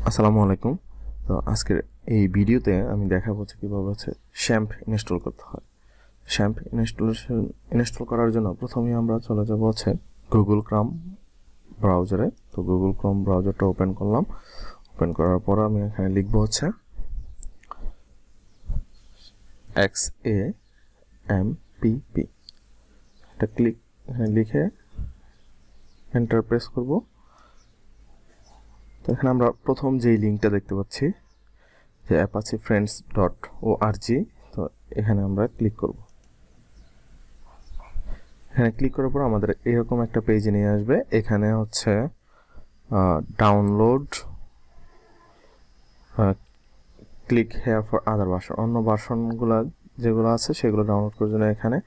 আসসালামু আলাইকুম। তো আজকের এই ভিডিওতে আমি দেখাবো কীভাবে শ্যাম্প ইনস্টল করতে হয়। শ্যাম্প ইনস্টল করার জন্য প্রথমেই আমরা চলে যাব গুগল ক্রোম ব্রাউজারে। তো গুগল ক্রোম ব্রাউজারটা ওপেন করলাম। ওপেন করার পর আমি এখানে লিখবো XAMPP। এটা এখানে লিখে এন্টার প্রেস করব। তো এখানে আমরা প্রথম যেই লিঙ্কটা দেখতে পাচ্ছি যে apache-friends.org, তো এখানে আমরা ক্লিক করব। এখানে ক্লিক করার পর আমাদের এরকম একটা পেজে নিয়ে আসবে। এখানে download, click here for other version, অন্য ভার্সনগুলো যেগুলো আছে সেগুলো ডাউনলোড করার জন্য এখানে।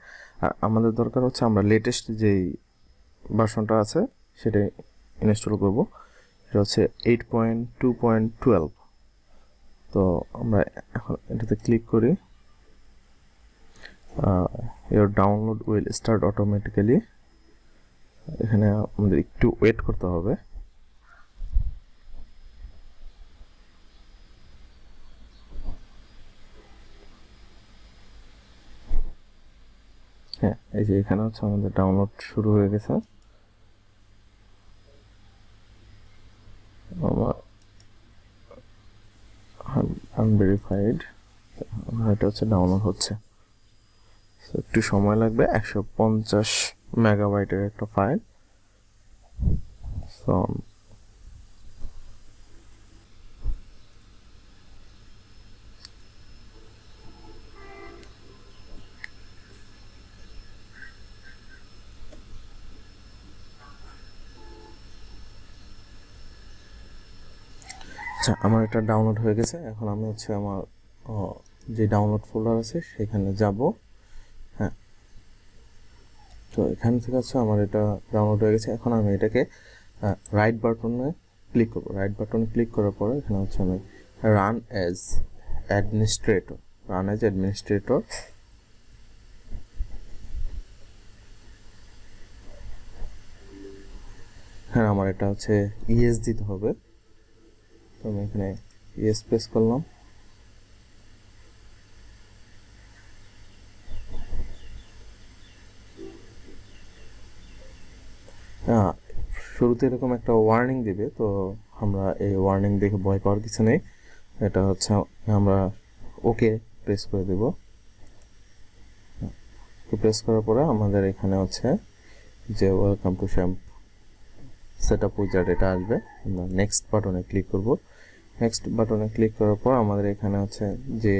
আর আমাদের দরকার আমরা লেটেস্ট যেই ভার্সনটা আছে সেটাই ইনস্টল করব। এটা 8.2.12। তো আমরা এখন এটাতে ক্লিক করি। your download will start automatically। এখানে আমাদের একটু ওয়েট করতে হবে। হ্যাঁ, এই যে এখানে আমাদের ডাউনলোড শুরু হয়ে গেছে। আমার আনভেরিফাইড, এটা ডাউনলোড হচ্ছে। একটু সময় লাগবে। 150 মেগাবাইটের একটা ফাইল। সো আচ্ছা, আমার এটা ডাউনলোড হয়ে গেছে। এখন আমি আমার যে ডাউনলোড ফোল্ডার আছে সেখানে যাব। হ্যাঁ, তো এখান থেকে আমার এটা ডাউনলোড হয়ে গেছে। এখন আমি এটাকে রাইট বাটনে ক্লিক করব। রাইট বাটনে ক্লিক করার পরে এখানে আমি রান অ্যাজ অ্যাডমিনিস্ট্রেটর। হ্যাঁ, আমার এটা ইয়েস দিতে হবে। তো আমি এখানে ইয়েস প্রেস করলাম। শুরুতে এরকম একটা ওয়ার্নিং দিবে, তো আমরা এই ওয়ার্নিং দেখে ভয় পাওয়ার কিছু নেই। এটা আমরা ওকে প্রেস করে দেব। প্রেস করার পরে আমাদের এখানে যে ওয়েলকাম টু শ্যাম্প সেটআপ উইজার্ড এটা আসবে। আমরা নেক্সট বাটনে ক্লিক করব। নেক্সট বাটনে ক্লিক করার পর আমাদের এখানে যে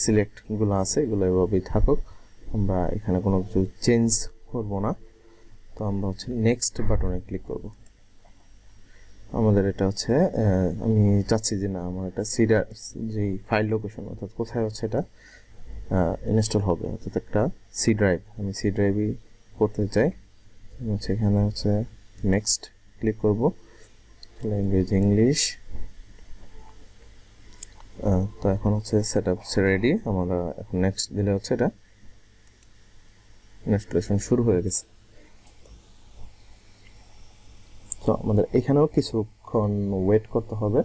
সিলেক্টগুলো আছে এগুলো এভাবেই থাকুক। আমরা এখানে কোনো কিছু চেঞ্জ করব না। তো আমরা নেক্সট বাটনে ক্লিক করব। আমাদের এটা আমি চাচ্ছি যে না, আমার এটা যে ফাইল লোকেশন অর্থাৎ কোথায় এটা ইনস্টল হবে, অর্থাৎ একটা সি ড্রাইভ, আমি সি ড্রাইভই করতে চাই। এখানে নেক্সট ক্লিক করব। Language English. তো এখন সেটআপ রেডি। আমরা এখন নেক্সট দিলে এটা ইনস্টলেশন শুরু হয়ে গেছে। তো আমাদের এখানেও কিছুক্ষণ ওয়েট করতে হবে।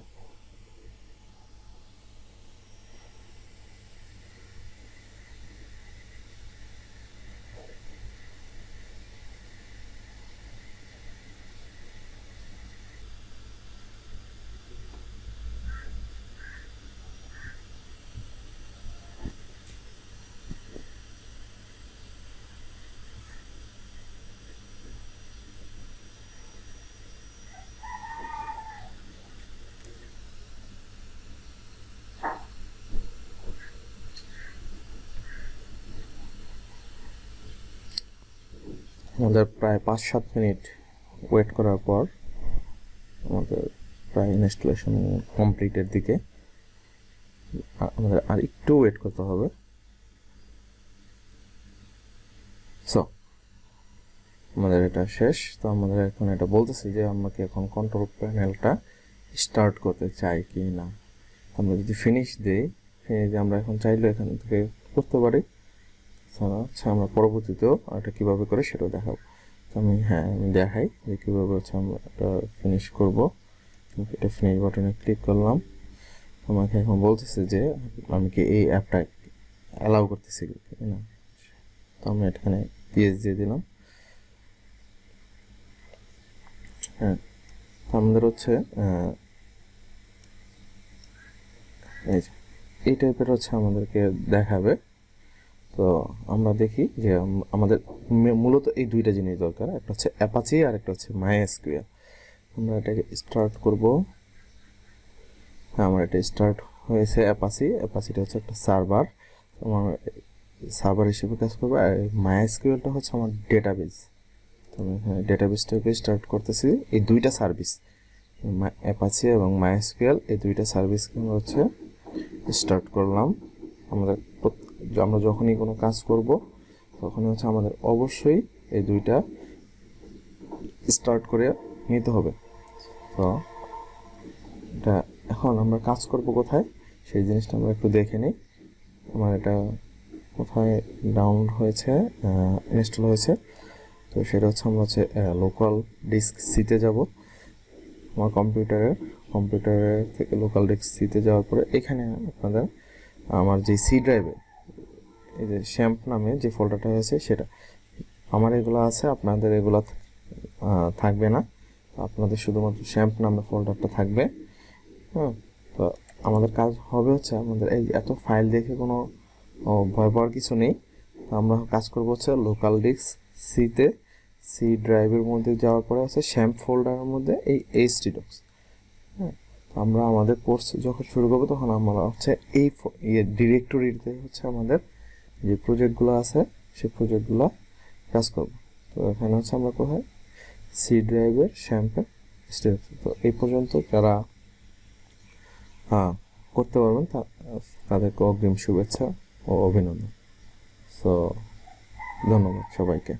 আমাদের প্রায় 5-7 মিনিট ওয়েট করার পর আমাদের প্রায় ইনস্টলেশন কমপ্লিটের দিকে। আমাদের আর একটু ওয়েট করতে হবে। সো আমাদের এটা শেষ। তো আমাদের এখন এটা বলতেছি যে আমাকে এখন কন্ট্রোল প্যানেলটা স্টার্ট করতে চাই কি না। আমরা যদি ফিনিশ দিই, আমরা এখন চাইলে এখান থেকে করতে পারি। আমরা পরবর্তীতেও এটা কীভাবে করে সেটাও দেখাবো। তো আমি দেখাই যে কীভাবে আমরা এটা ফিনিশ করব। এটা ফিনিশ বাটনে ক্লিক করলাম। আমাকে এখন বলতেছে যে আমি কি এই অ্যাপটা অ্যালাউ করতেছি না। তো আমি এখানে ইয়েস দিয়ে দিলাম। হ্যাঁ, আমাদের হচ্ছে এই টাইপের হচ্ছে আমাদেরকে দেখাবে। তো আমরা দেখি যে আমাদের মূলত এই দুইটা জিনিস দরকার, একটা হচ্ছে অ্যাপাচি আর একটা হচ্ছে মাইএসকিউএল। আমরা এটাকে স্টার্ট করব। হ্যাঁ, আমার এটা স্টার্ট হয়েছে অ্যাপাচিটা হচ্ছে একটা সার্ভার, আমার সার্ভার হিসেবে কাজ করবে। আর মাইএসকিউএলটা হচ্ছে আমার ডেটাবেস। তো আমি এখানে ডেটাবেসটাকে স্টার্ট করতেছি। এই দুইটা সার্ভিস, অ্যাপাচি এবং মাইএসকিউএল, এই দুইটা সার্ভিসকে আমরা হচ্ছে স্টার্ট করলাম। আমরা যখনই কোনো কাজ করব তখনই হচ্ছে আমাদের অবশ্যই এই দুইটা স্টার্ট করে নিতে হবে। তো এটা এখন আমরা কাজ করব কোথায় সেই জিনিসটা আমরা একটু দেখে নিই। আমার এটা কোথায় ডাউনলোড হয়েছে, ইনস্টল হয়েছে। তো সেটা হচ্ছে আমরা হচ্ছে লোকাল ডিস্ক সিতে যাব। আমার কম্পিউটারের থেকে লোকাল ডিস্ক সিতে যাওয়ার পরে এখানে আপনাদের আমার যে সি ড্রাইভে এই যে শ্যাম্প নামে যে ফোল্ডারটা হয়েছে সেটা আমার এগুলো আছে, আপনাদের এগুলো থাকবে না। আপনাদের শুধুমাত্র শ্যাম্প নামে ফোল্ডারটা থাকবে। হ্যাঁ, তো আমাদের কাজ হবে হচ্ছে আমাদের এই এত ফাইল দেখে কোনো ভয় পাওয়ার কিছু নেই। তো আমরা কাজ করবো হচ্ছে লোকাল ডিস্ক সিতে, সি ড্রাইভের মধ্যে যাওয়ার পরে আছে শ্যাম্প ফোল্ডারের মধ্যে এই এইচডি ডক্স। হ্যাঁ, তো আমরা আমাদের কোর্স যখন শুরু করবো তখন আমরা হচ্ছে এই ডিরেক্টরিতে হচ্ছে আমাদের যে প্রজেক্টগুলো আছে সেই প্রজেক্টগুলো কাজ করব। তো এখানে হচ্ছে আমরা কোথায় সি ড্রাইভের শ্যাম্পের স্টেপ। তো এই পর্যন্ত যারা করতে পারবেন তাদেরকে অগ্রিম শুভেচ্ছা ও অভিনন্দন। সো ধন্যবাদ সবাইকে।